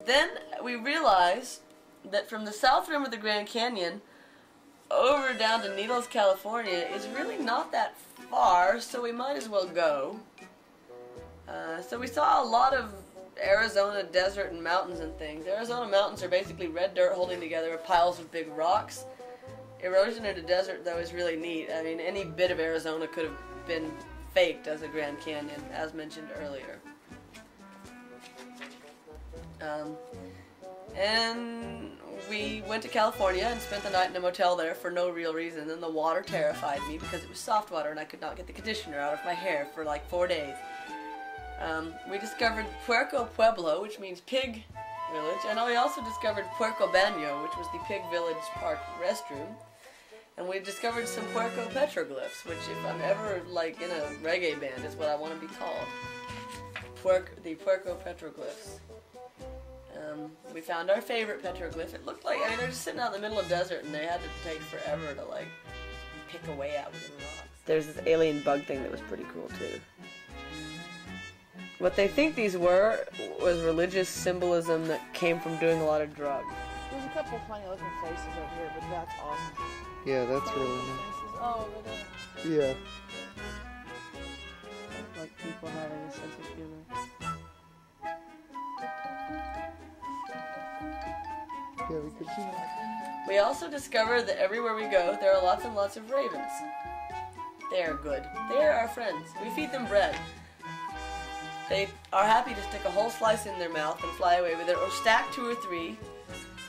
Then we realized that from the south rim of the Grand Canyon over down to Needles, California is really not that far, so we might as well go. So we saw a lot of Arizona desert and mountains and things. Arizona mountains are basically red dirt holding together piles of big rocks. Erosion in a desert, though, is really neat. I mean, any bit of Arizona could have been faked as a Grand Canyon, as mentioned earlier. And we went to California and spent the night in a motel there for no real reason. And the water terrified me because it was soft water and I could not get the conditioner out of my hair for like 4 days. We discovered Puerco Pueblo, which means pig village, and we also discovered Puerco Baño, which was the pig village park restroom. And we discovered some Puerco petroglyphs, which if I'm ever like in a reggae band is what I want to be called. The Puerco petroglyphs. We found our favorite petroglyph. It looked like, I mean, they're just sitting out in the middle of the desert and they had to take forever to like pick a way out of the rocks. There's this alien bug thing that was pretty cool too. What they think these were was religious symbolism that came from doing a lot of drugs. There's a couple funny looking faces over here, but that's awesome. Yeah, that's really nice. Oh, over there. Yeah. Like people having a sense of humor. Yeah, we could see that. We also discovered that everywhere we go, there are lots and lots of ravens. They are good. They are our friends. We feed them bread. They are happy to stick a whole slice in their mouth and fly away with it, or stack 2 or 3.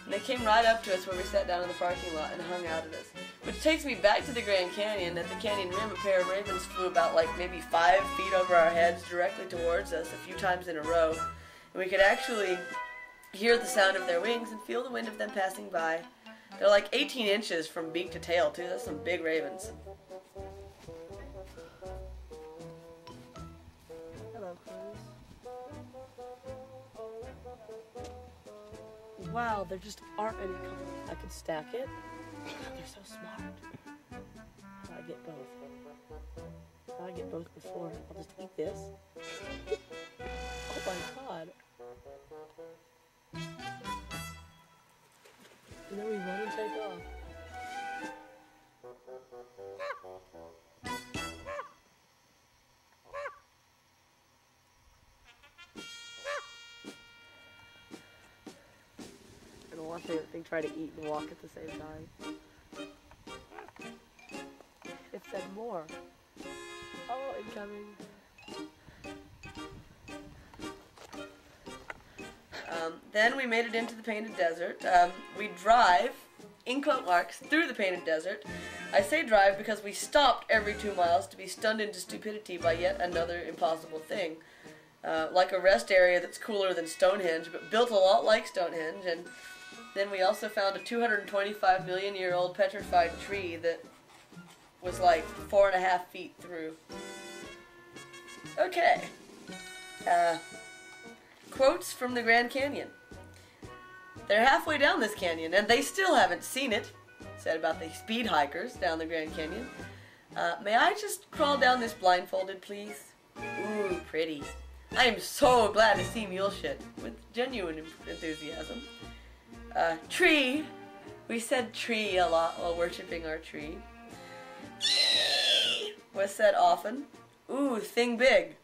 And they came right up to us where we sat down in the parking lot and hung out at us. Which takes me back to the Grand Canyon. At the canyon rim, a pair of ravens flew about like maybe 5 feet over our heads directly towards us a few times in a row. And we could actually hear the sound of their wings and feel the wind of them passing by. They're like 18 inches from beak to tail too. That's some big ravens. Hello, Cruz. Wow, there just aren't any colors. I could stack it. They're so smart. How do I get both? How do I get both before? I'll just eat this. Oh my god. And then we run and take off. And one favorite thing, try to eat and walk at the same time. It said more. Oh, incoming. Then we made it into the Painted Desert. We drive, in quote marks, through the Painted Desert. I say drive because we stopped every 2 miles to be stunned into stupidity by yet another impossible thing. Like a rest area that's cooler than Stonehenge, but built a lot like Stonehenge. And then we also found a 225 million year old petrified tree that was like 4.5 feet through. Okay. Quotes from the Grand Canyon. They're halfway down this canyon, and they still haven't seen it, said about the speed hikers down the Grand Canyon. May I just crawl down this blindfolded, please? Ooh, pretty. I am so glad to see mule shit, with genuine enthusiasm. Tree. We said tree a lot while worshipping our tree. Was said often. Ooh, thing big.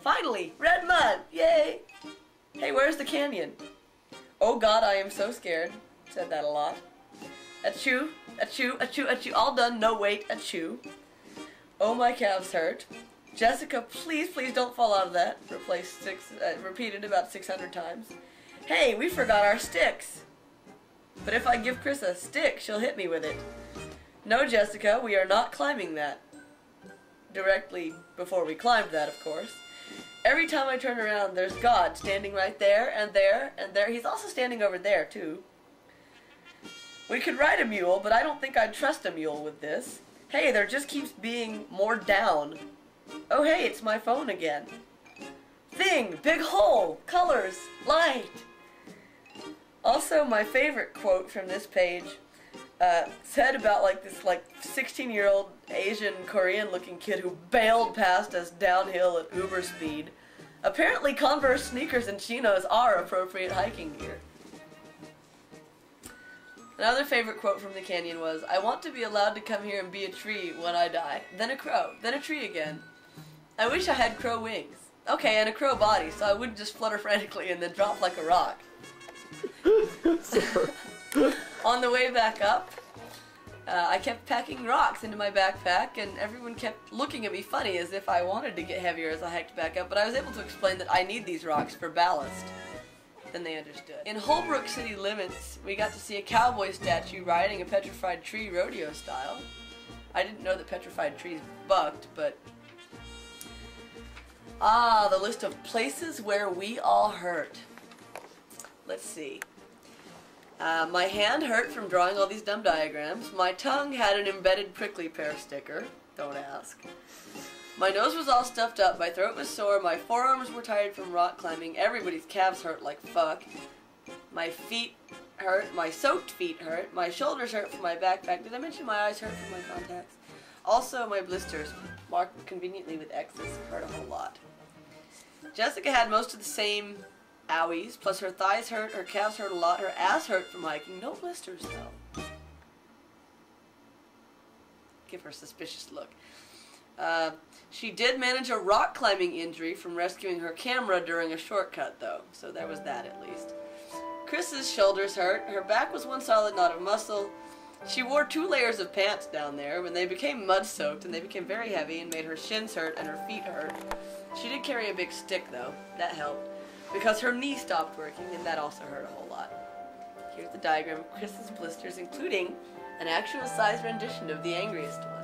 Finally, red mud, yay! Hey, where's the canyon? Oh god, I am so scared. Said that a lot. Achoo, achoo, achoo, achoo, all done, no wait, achoo. Oh, my calves hurt. Jessica, please, please don't fall out of that. Repeated about 600 times. Hey, we forgot our sticks. But if I give Chris a stick, she'll hit me with it. No, Jessica, we are not climbing that. Directly before we climbed that, of course. Every time I turn around, there's God standing right there, and there, and there. He's also standing over there, too. We could ride a mule, but I don't think I'd trust a mule with this. Hey, there just keeps being more down. Oh, hey, it's my phone again. Thing, big hole, colors, light. Also, my favorite quote from this page said about like this 16-year-old Asian Korean looking kid who bailed past us downhill at uber speed. Apparently Converse sneakers and chinos are appropriate hiking gear. Another favorite quote from the canyon was, "I want to be allowed to come here and be a tree when I die, then a crow, then a tree again. I wish I had crow wings. Okay, and a crow body, so I wouldn't just flutter frantically and then drop like a rock." On the way back up, I kept packing rocks into my backpack, and everyone kept looking at me funny as if I wanted to get heavier as I hiked back up, but I was able to explain that I need these rocks for ballast. Then they understood. In Holbrook city limits, we got to see a cowboy statue riding a petrified tree rodeo style. I didn't know that petrified trees bucked, but... Ah, the list of places where we all hurt. Let's see. My hand hurt from drawing all these dumb diagrams. My tongue had an embedded prickly pear sticker. Don't ask. My nose was all stuffed up. My throat was sore. My forearms were tired from rock climbing. Everybody's calves hurt like fuck. My feet hurt. My soaked feet hurt. My shoulders hurt from my backpack. Did I mention my eyes hurt from my contacts? Also, my blisters, marked conveniently with X's, hurt a whole lot. Jessica had most of the same owies, plus her thighs hurt, her calves hurt a lot, her ass hurt from hiking. No blisters, though. Give her a suspicious look. She did manage a rock climbing injury from rescuing her camera during a shortcut, though, so there was that at least. Chris's shoulders hurt. Her back was one solid knot of muscle. She wore 2 layers of pants down there when they became mud-soaked, and they became very heavy and made her shins hurt and her feet hurt. She did carry a big stick, though. That helped, because her knee stopped working, and that also hurt a whole lot. Here's the diagram of Chris's blisters, including an actual size rendition of the angriest one.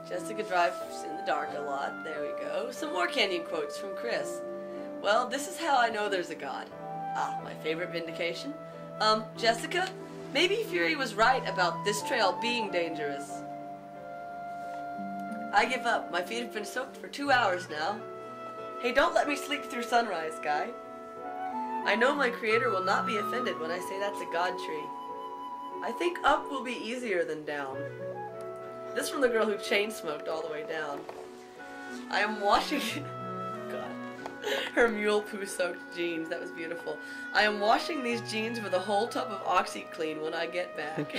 Jessica drives in the dark a lot. There we go. Some more canyon quotes from Chris. "Well, this is how I know there's a God." Ah, my favorite vindication. Jessica, maybe Fury was right about this trail being dangerous. "I give up. My feet have been soaked for 2 hours now." "Hey, don't let me sleep through sunrise, guy." "I know my creator will not be offended when I say that's a God tree." "I think up will be easier than down." This from the girl who chain smoked all the way down. "I am washing..." God. Her mule poo soaked jeans. That was beautiful. "I am washing these jeans with a whole tub of OxyClean when I get back."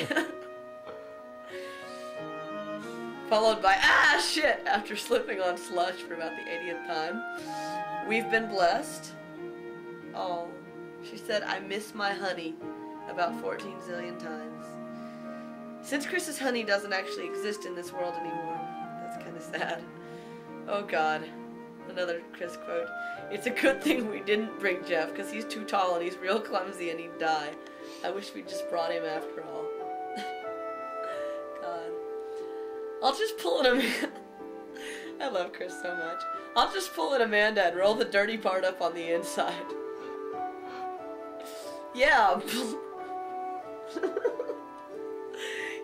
Followed by, "Ah, shit!" after slipping on slush for about the 80th time. "We've been blessed." Oh, she said, "I miss my honey," about 14 zillion times. Since Chris's honey doesn't actually exist in this world anymore. That's kind of sad. Oh God. Another Chris quote. "It's a good thing we didn't bring Jeff, because he's too tall and he's real clumsy and he'd die. I wish we just brought him after all." God. "I'll just pull an Amanda." I love Chris so much. "I'll just pull an Amanda and roll the dirty part up on the inside." Yeah.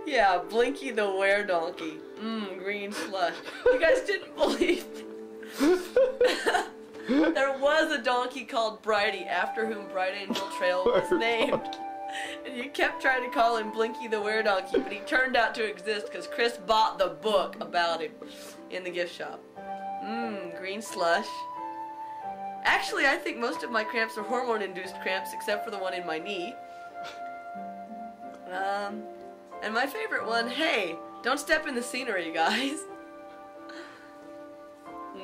Yeah, Blinky the were-donkey. Green slush. You guys didn't believe me. There was a donkey called Bridie, after whom Bright Angel Trail was named. And you kept trying to call him Blinky the were-donkey, but he turned out to exist because Chris bought the book about him in the gift shop. Green slush. Actually, I think most of my cramps are hormone-induced cramps, except for the one in my knee. And my favorite one, "Hey, don't step in the scenery, you guys."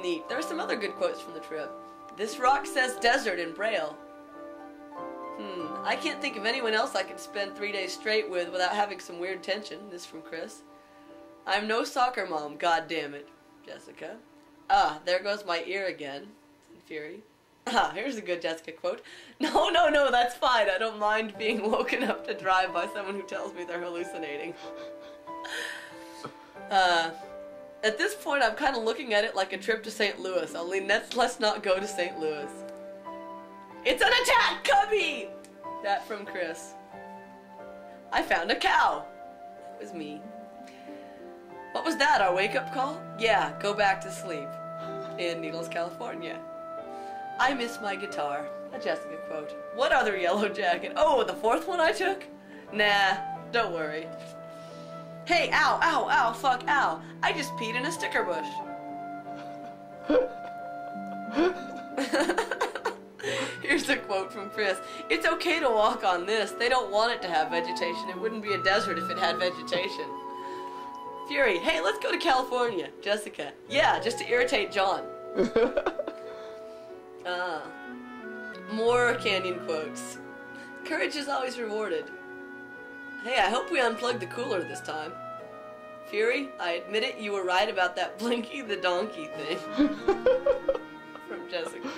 Neat. There are some other good quotes from the trip. "This rock says desert in Braille." I can't think of anyone else I could spend 3 days straight with without having some weird tension. This from Chris. "I'm no soccer mom, god damn it." Jessica. "Ah, there goes my ear again." In Fury. "Ah, here's a good Jessica quote. No, that's fine. I don't mind being woken up to drive by someone who tells me they're hallucinating." At this point, I'm kind of looking at it like a trip to St. Louis, only let's not go to St. Louis. "It's an attack, Cubby!" That from Chris. "I found a cow." That was me. "What was that, our wake-up call?" "Yeah, go back to sleep." In Needles, California. "I miss my guitar." A Jessica quote. "What other yellow jacket? Oh, the 4th one I took?" "Nah, don't worry." "Hey, ow, fuck, ow. I just peed in a sticker bush." Here's a quote from Chris. It's okay to walk on this. They don't want it to have vegetation. It wouldn't be a desert if it had vegetation. Fury, hey, let's go to California. Jessica, yeah, just to irritate John. More Canyon quotes. Courage is always rewarded. Hey, I hope we unplugged the cooler this time. Fury, I admit it, you were right about that Blinky the donkey thing. From Jessica.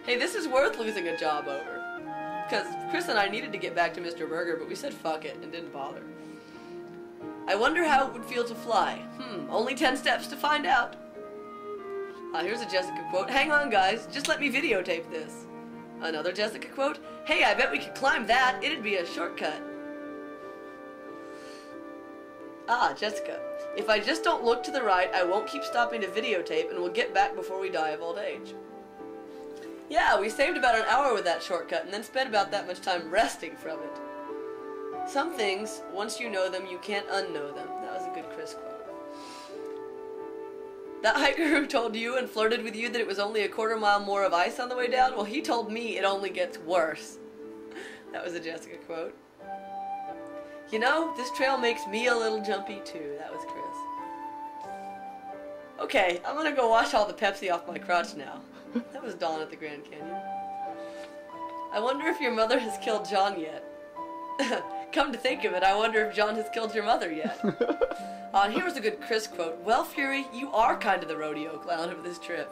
Hey, this is worth losing a job over. Because Chris and I needed to get back to Mr. Burger, but we said fuck it and didn't bother. I wonder how it would feel to fly. Only 10 steps to find out. Here's a Jessica quote. Hang on, guys. Just let me videotape this. Another Jessica quote. Hey, I bet we could climb that. It'd be a shortcut. Jessica. If I just don't look to the right, I won't keep stopping to videotape and we'll get back before we die of old age. Yeah, we saved about an hour with that shortcut and then spent about that much time resting from it. Some things, once you know them, you can't unknow them. That was a good Chris quote. That hiker who told you and flirted with you that it was only a quarter-mile more of ice on the way down, well, he told me it only gets worse. That was a Jessica quote. You know, this trail makes me a little jumpy too. That was Chris. Okay, I'm gonna go wash all the Pepsi off my crotch now. That was Dawn at the Grand Canyon. I wonder if your mother has killed John yet. Come to think of it, I wonder if John has killed your mother yet. And here was a good Chris quote. Well, Fury, you are kind of the rodeo clown of this trip.